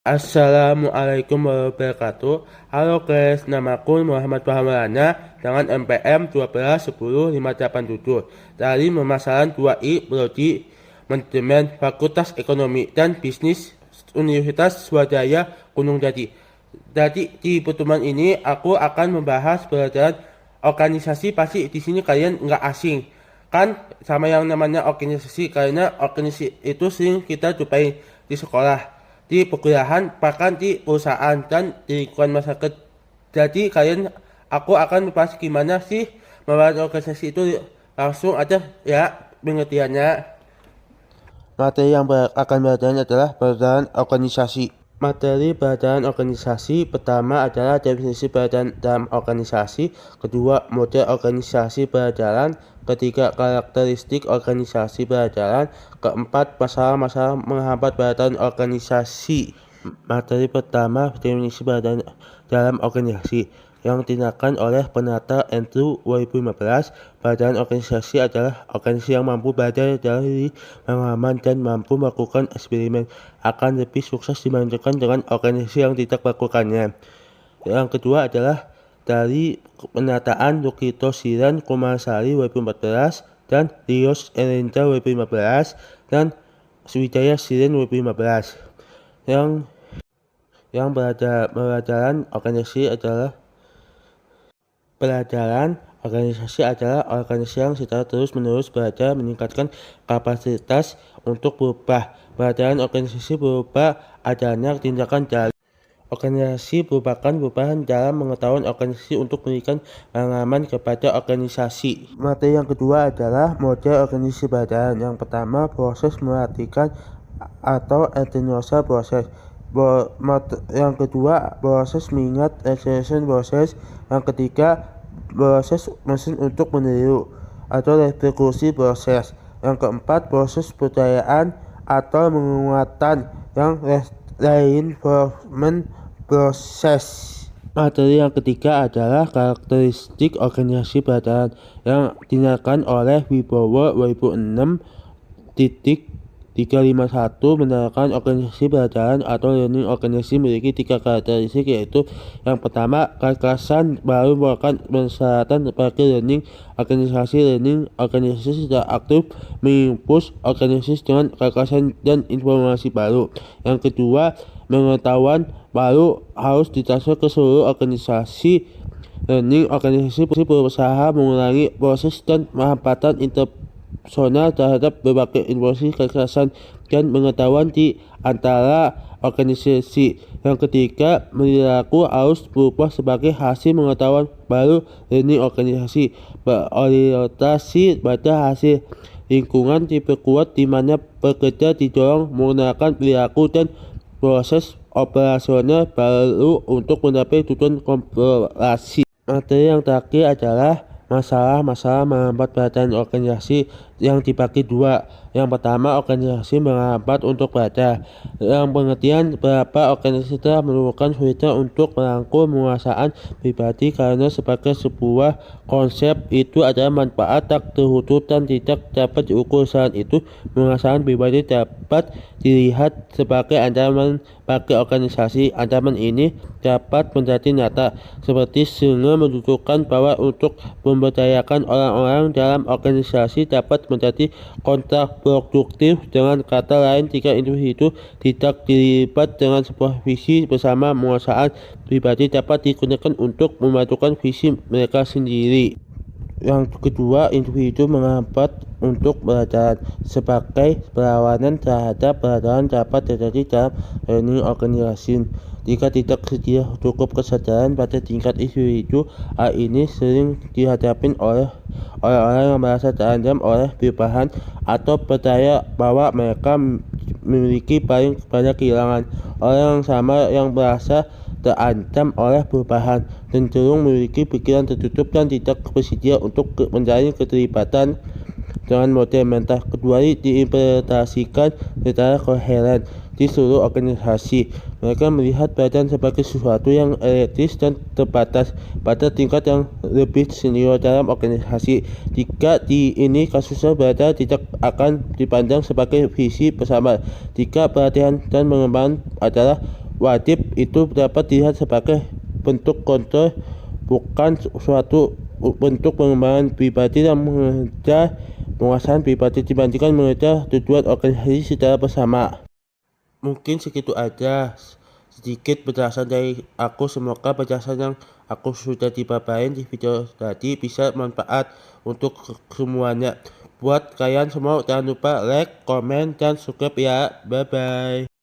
Assalamualaikum warahmatullahi wabarakatuh. Halo guys, namaku Muhammad Fahamulana dengan NPM 1210587 dari pemasaran 2I Prodi Manajemen Fakultas Ekonomi dan Bisnis Universitas Swadaya Gunung Jati. Jadi di pertemuan ini aku akan membahas pelajaran organisasi. Pasti di sini kalian nggak asing kan sama yang namanya organisasi, karena organisasi itu sering kita jumpai di sekolah, di perkuliahan, bahkan di perusahaan dan di lingkungan masyarakat. Jadi aku akan membahas gimana sih membuat organisasi itu. Langsung aja ya pengertiannya. Materi yang akan belajar adalah pelajaran organisasi. Materi pelajaran organisasi pertama adalah definisi pelajaran dalam organisasi, kedua model organisasi pelajaran, ketiga karakteristik organisasi pelajaran, keempat masalah-masalah menghambat pelajaran organisasi. Materi pertama definisi pelajaran dalam organisasi yang digunakan oleh penata Andrew 2015. Pelajaran organisasi adalah organisasi yang mampu belajar dari pengalaman dan mampu melakukan eksperimen akan lebih sukses dibandingkan dengan organisasi yang tidak melakukannya. Yang kedua adalah dari penataan Lukito Siran Kumarsari 2014 dan Rios Elenca 2015 dan Swijaya Siren 2015. Yang pelajaran organisasi adalah organisasi yang secara terus-menerus belajar meningkatkan kapasitas untuk berubah. Pelajaran organisasi berupa adanya tindakan dari organisasi merupakan perubahan dalam pengetahuan organisasi untuk memberikan pengalaman kepada organisasi. Materi yang kedua adalah model organisasi pelajaran. Yang pertama, proses melatihkan atau etnosa proses. Yang kedua, proses mengingat extension proses. Yang ketiga, proses mesin untuk meniru atau reproduksi proses. Yang keempat, proses percayaan atau penguatan. Yang reinforcement proses. Materi yang ketiga adalah karakteristik organisasi pelajaran yang digunakan oleh Wibowo 2006.351 menerangkan organisasi pelajaran atau learning organisasi memiliki 3 karakteristik, yaitu yang pertama, kekerasan baru merupakan persyaratan bagi learning organisasi. Learning organisasi secara aktif mengimpus organisasi dengan kekerasan dan informasi baru. Yang kedua, pengetahuan baru harus ditransfer ke seluruh organisasi. Learning organisasi berusaha mengurangi proses dan hambatan interpersonal terhadap berbagai informasi kekerasan dan pengetahuan di antara organisasi. Yang ketiga, perilaku harus berubah sebagai hasil pengetahuan baru. Learning organisasi berorientasi pada hasil. Lingkungan diperkuat di mana pekerja didorong menggunakan perilaku dan proses operasional baru untuk mencapai tujuan korporasi. Materi yang terakhir adalah masalah-masalah menghambat pelajaran organisasi yang dibagi dua. Yang pertama, organisasi menghambat untuk belajar. Yang pengertian beberapa organisasi telah menemukan sulitnya untuk merangkul penguasaan pribadi karena sebagai sebuah konsep itu adalah manfaat tak tertutup dan tidak dapat diukur. Selain itu, penguasaan pribadi dapat dilihat sebagai ancaman bagi organisasi. Ancaman ini dapat menjadi nyata, seperti dengan menunjukkan bahwa untuk memberdayakan orang-orang dalam organisasi dapat menjadi kontraproduktif. Dengan kata lain, jika individu tidak dilibat dengan sebuah visi bersama, penguasaan pribadi dapat digunakan untuk memajukan visi mereka sendiri. Yang kedua, individu menghambat untuk belajar. Sebagai perlawanan terhadap pelajaran dapat terjadi dalam learning organisasi. Jika tidak cukup kesadaran pada tingkat individu, hal ini sering dihadapi oleh orang-orang yang merasa terancam oleh perubahan atau percaya bahwa mereka memiliki paling banyak kehilangan. Orang yang sama yang merasa terancam oleh perubahan cenderung memiliki pikiran tertutup dan tidak bersedia untuk menjalin keterlibatan dengan model mental. Kedua diimplementasikan secara koheren di seluruh organisasi. Mereka melihat pelajaran sebagai sesuatu yang elitis dan terbatas pada tingkat yang lebih senior dalam organisasi. Jika ini kasusnya belajar tidak akan dipandang sebagai visi bersama. Jika pelatihan dan pengembangan adalah wajib itu dapat dilihat sebagai bentuk kontrol, bukan suatu bentuk pengembangan pribadi yang mengejar penguasaan pribadi dibandingkan mengejar tujuan organisasi secara bersama. Mungkin segitu aja sedikit penjelasan dari aku. Semoga penjelasan yang aku sudah dipaparin di video tadi bisa manfaat untuk semuanya. Buat kalian semua jangan lupa like, komen, dan subscribe ya. Bye bye.